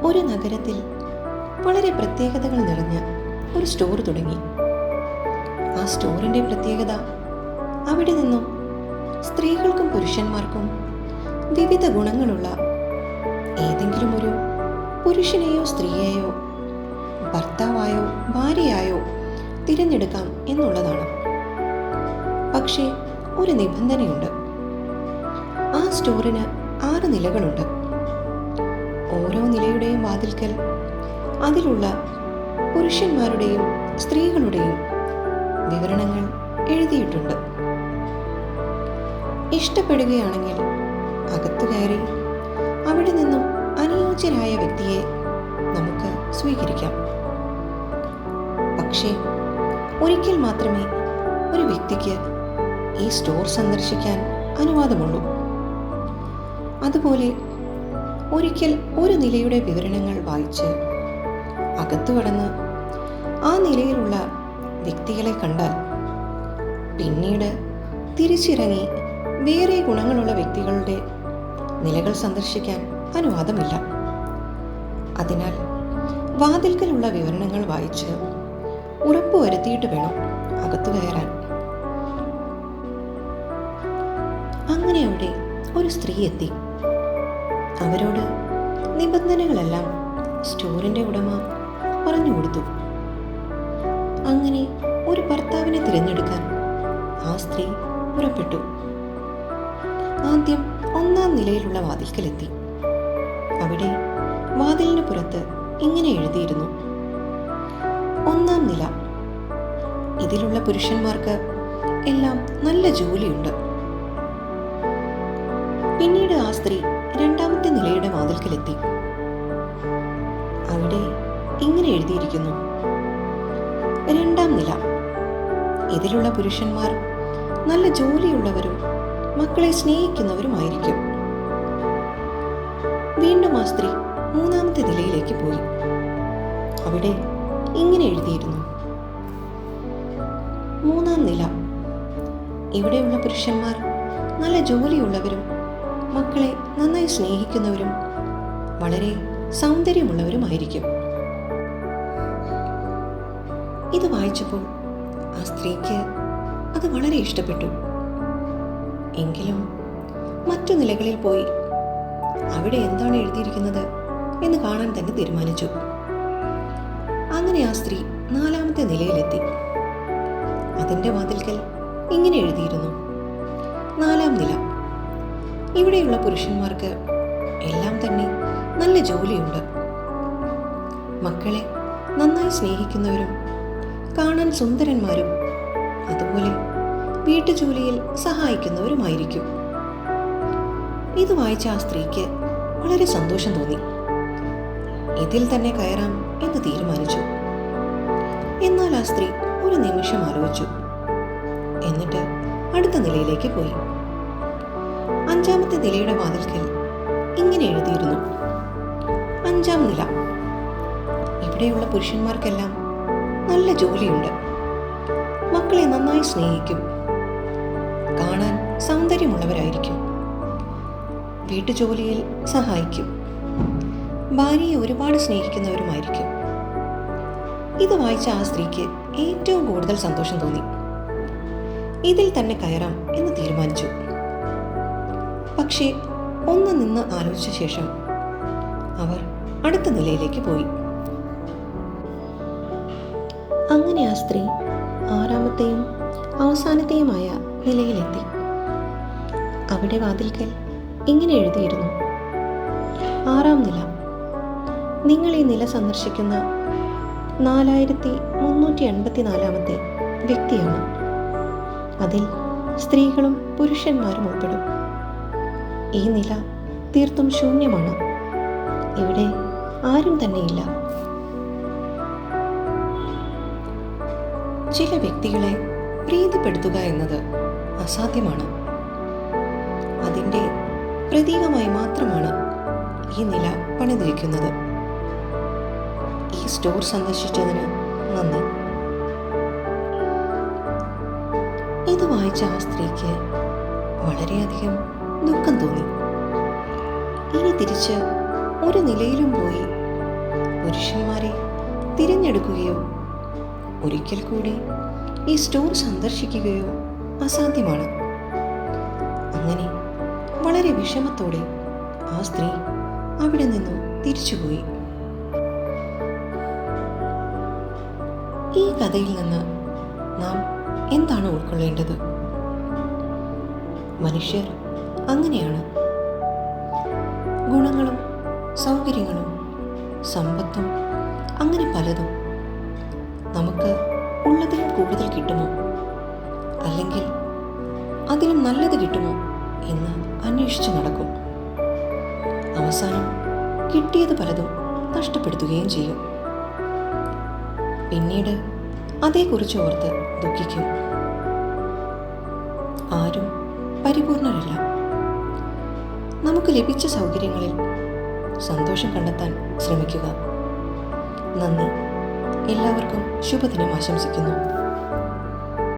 ഒരു നഗരത്തിൽ വളരെ പ്രത്യേകതകൾ നിറഞ്ഞ ഒരു സ്റ്റോർ തുടങ്ങി. ആ സ്റ്റോറിൻ്റെ പ്രത്യേകത, അവിടെ നിന്നും സ്ത്രീകൾക്കും പുരുഷന്മാർക്കും വിവിധ ഗുണങ്ങളുള്ള ഏതെങ്കിലും ഒരു പുരുഷനെയോ സ്ത്രീയെയോ ഭർത്താവായോ ഭാര്യയായോ തിരഞ്ഞെടുക്കാം എന്നുള്ളതാണ്. പക്ഷേ ഒരു നിബന്ധനയുണ്ട്. ആ സ്റ്റോറിന് 6 നിലകളുണ്ട്. ഓരോ നിലയുടെയും വാതിൽക്കൽ അതിലുള്ള പുരുഷന്മാരുടെയും സ്ത്രീകളുടെയും വിവരണങ്ങൾ എഴുതിയിട്ടുണ്ട്. ഇഷ്ടപ്പെടുകയാണെങ്കിൽ അകത്തു കയറി അവിടെ നിന്നും അനുയോജ്യരായ വ്യക്തിയെ നമുക്ക് സ്വീകരിക്കാം. പക്ഷേ ഒരിക്കൽ മാത്രമേ ഒരു വ്യക്തിക്ക് ഈ സ്റ്റോർ സന്ദർശിക്കാൻ അനുവാദമുള്ളൂ. അതുപോലെ ഒരിക്കൽ ഒരു നിലയുടെ വിവരണങ്ങൾ വായിച്ച് അകത്തു കടന്ന് ആ നിലയിലുള്ള വ്യക്തികളെ കണ്ടാൽ പിന്നീട് തിരിച്ചിറങ്ങി വേറെ ഗുണങ്ങളുള്ള വ്യക്തികളുടെ നിലകൾ സന്ദർശിക്കാൻ അനുവാദമില്ല. അതിനാൽ വാതിൽക്കലുള്ള വിവരണങ്ങൾ വായിച്ച് ഉറപ്പുവരുത്തിയിട്ട് വേണം അകത്തു കയറാൻ. അങ്ങനെ അവിടെ ഒരു സ്ത്രീ എത്തി. അവരോട് നിബന്ധനകളെല്ലാം സ്റ്റോറിൻ്റെ ഉടമ പറഞ്ഞു കൊടുത്തു. അങ്ങനെ ഒരു ഭർത്താവിനെ തിരഞ്ഞെടുക്കാൻ ആ സ്ത്രീ പുറപ്പെട്ടു. ആദ്യം 1-ാം നിലയിലുള്ള വാതിൽക്കലെത്തി. അവിടെ വാതിലിന് പുറത്ത് ഇങ്ങനെ എഴുതിയിരുന്നു: 1-ാം നില. ഇതിലുള്ള പുരുഷന്മാർക്ക് എല്ലാം നല്ല ജോലിയുണ്ട്. പിന്നീട് ആ സ്ത്രീ 2-ാമത്തെ നിലയുടെ വാതിൽക്കലെത്തി. അവിടെ ഇങ്ങനെ എഴുതിയിരിക്കുന്നു: 2-ാം നില. ഇതിലുള്ള പുരുഷന്മാർ നല്ല ജോലിയുള്ളവരും മക്കളെ സ്നേഹിക്കുന്നവരുമായിരിക്കും. വീണ്ടും ആ സ്ത്രീ 3-ാമത്തെ നിലയിലേക്ക് പോയി. അവിടെ ഇങ്ങനെ എഴുതിയിരുന്നു: 3-ാം നില. ഇവിടെയുള്ള പുരുഷന്മാർ നല്ല ജോലിയുള്ളവരും മക്കളെ നന്നായി സ്നേഹിക്കുന്നവരും വളരെ സൗന്ദര്യമുള്ളവരുമായിരിക്കും. ഇത് വായിച്ചപ്പോൾ ആ സ്ത്രീക്ക് അത് വളരെ ഇഷ്ടപ്പെട്ടു. എങ്കിലും മറ്റു നിലകളിൽ പോയി അവിടെ എന്താണ് എഴുതിയിരിക്കുന്നത് എന്ന് കാണാൻ തന്നെ തീരുമാനിച്ചു. അങ്ങനെ ആ സ്ത്രീ 4-ാമത്തെ നിലയിലെത്തി. അതിൻ്റെ വാതിൽക്കൽ ഇങ്ങനെ എഴുതിയിരുന്നു: 4-ാം നില. ഇവിടെയുള്ള പുരുഷന്മാർക്ക് എല്ലാം തന്നെ നല്ല ജോലിയുണ്ട്. മക്കളെ നന്നായി സ്നേഹിക്കുന്നവരും കാണാൻ സുന്ദരന്മാരും അതുപോലെ വീട്ടുജോലിയിൽ സഹായിക്കുന്നവരുമായിരിക്കും. ഇത് വായിച്ച ആ സ്ത്രീക്ക് വളരെ സന്തോഷം തോന്നി. ഇതിൽ തന്നെ കയറാം എന്ന് തീരുമാനിച്ചു. എന്നാൽ ആ സ്ത്രീ ഒരു നിമിഷം ആലോചിച്ചു. എന്നിട്ട് അടുത്ത നിലയിലേക്ക് പോയി. 5-ാമത്തെ നിലയുടെ വാതിൽക്കൽ ഇങ്ങനെ എഴുതിയിരുന്നു: 5-ാം നില. ഇവിടെയുള്ള പുരുഷന്മാർക്കെല്ലാം നല്ല ജോലിയുണ്ട്. മക്കളെ നന്നായി സ്നേഹിക്കും. കാണാൻ സൗന്ദര്യമുള്ളവരായിരിക്കും. വീട്ടുജോലിയിൽ സഹായിക്കും. ഭാര്യയെ ഒരുപാട് സ്നേഹിക്കുന്നവരുമായിരിക്കും. ഇത് വായിച്ച ആ സ്ത്രീക്ക് ഏറ്റവും കൂടുതൽ സന്തോഷം തോന്നി. ഇതിൽ തന്നെ കയറാം എന്ന് തീരുമാനിച്ചു. പക്ഷേ ഒന്ന് നിന്ന് ആലോചിച്ച ശേഷം അവർ അടുത്ത നിലയിലേക്ക് പോയി. അങ്ങനെ ആ സ്ത്രീ 6-ാമത്തെയും അവസാനത്തെയുമായ നിലയിലെത്തി. അവിടെ വാതിൽക്കൽ ഇങ്ങനെ എഴുതിയിരുന്നു: 6-ാം നില. നിങ്ങൾ ഈ നില സന്ദർശിക്കുന്ന 4384-ാമത്തെ വ്യക്തിയാണ്. അതിൽ സ്ത്രീകളും പുരുഷന്മാരും ഉൾപ്പെടും. ഈ നില തീർത്തും ശൂന്യമാണ്. ഇവിടെ ആരും തന്നെയില്ല. ചില വ്യക്തികളെ പ്രീതിപ്പെടുത്തുക എന്നത് അസാധ്യമാണ്. അതിൻ്റെ പ്രതീകമായി മാത്രമാണ് ഈ നില പണിതിരിക്കുന്നത്. ഈ സ്റ്റോർ സന്ദർശിച്ചതിന് നന്ദി. ഇത് വായിച്ച ആ സ്ത്രീക്ക് വളരെയധികം ദുഃഖം തോന്നി. ഇനി തിരിച്ച് ഒരു നിലയിലും പോയി പുരുഷന്മാരെ തിരഞ്ഞെടുക്കുകയോ ഒരിക്കൽ കൂടി ഈ സ്റ്റോർ സന്ദർശിക്കുകയോ അസാധ്യമാണ്. അങ്ങനെ വളരെ വിഷമത്തോടെ ആ സ്ത്രീ അവിടെ നിന്നും തിരിച്ചുപോയി. ഈ കഥയിൽ നിന്ന് നാം എന്താണ് ഉൾക്കൊള്ളേണ്ടത്? മനുഷ്യർ അങ്ങനെയാണ്. ഗുണങ്ങളും സൗകര്യങ്ങളും സമ്പത്തും അങ്ങനെ പലതും നമുക്ക് ഉള്ളതിലും കൂടുതൽ കിട്ടുമോ, അല്ലെങ്കിൽ അതിലും നല്ലത് കിട്ടുമോ എന്ന് അന്വേഷിച്ച് നടക്കും. അവസാനം കിട്ടിയത് പലതും നഷ്ടപ്പെടുത്തുകയും ചെയ്യും. പിന്നീട് അതേക്കുറിച്ച് ഓർത്ത് ദുഃഖിക്കും. ആരും പരിപൂർണരല്ല. നമുക്ക് ലഭിച്ച സൗകര്യങ്ങളിൽ സന്തോഷം കണ്ടെത്താൻ ശ്രമിക്കുക. നന്ദി. എല്ലാവർക്കും ശുഭദിനം ആശംസിക്കുന്നു.